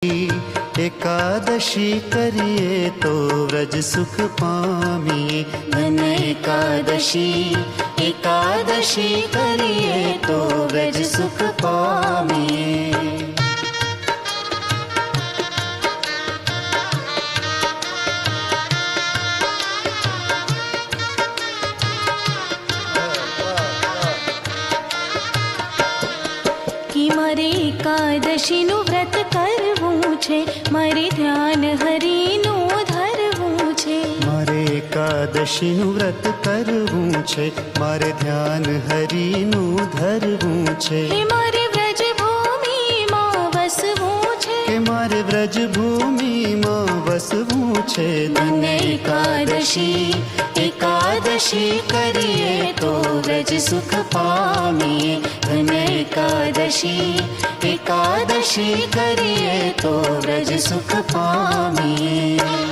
एकादशी करिए तो व्रज सुख पामिए। धन एकादशी एकादशी करिए तो व्रज सुख पामिए। कि मारे एकादशीનું વ્રત કરવું છે, મારે ધ્યાન હરિનું ધરવું છે। मारे एकादशीનું व्रत करવું છે, मारे ध्यान हरिનું धरવું છે। હે મારે વ્રજ ભૂમિમાં વસવું છે, કે મારે વ્રજ ભૂમિમાં વસવું છે। ધન એકાદશી એકાદશી કરીએ તો વ્રજ સુખ પામીએ। ધન એકાદશી એકાદશી કરીએ તો વ્રજ સુખ પામીએ।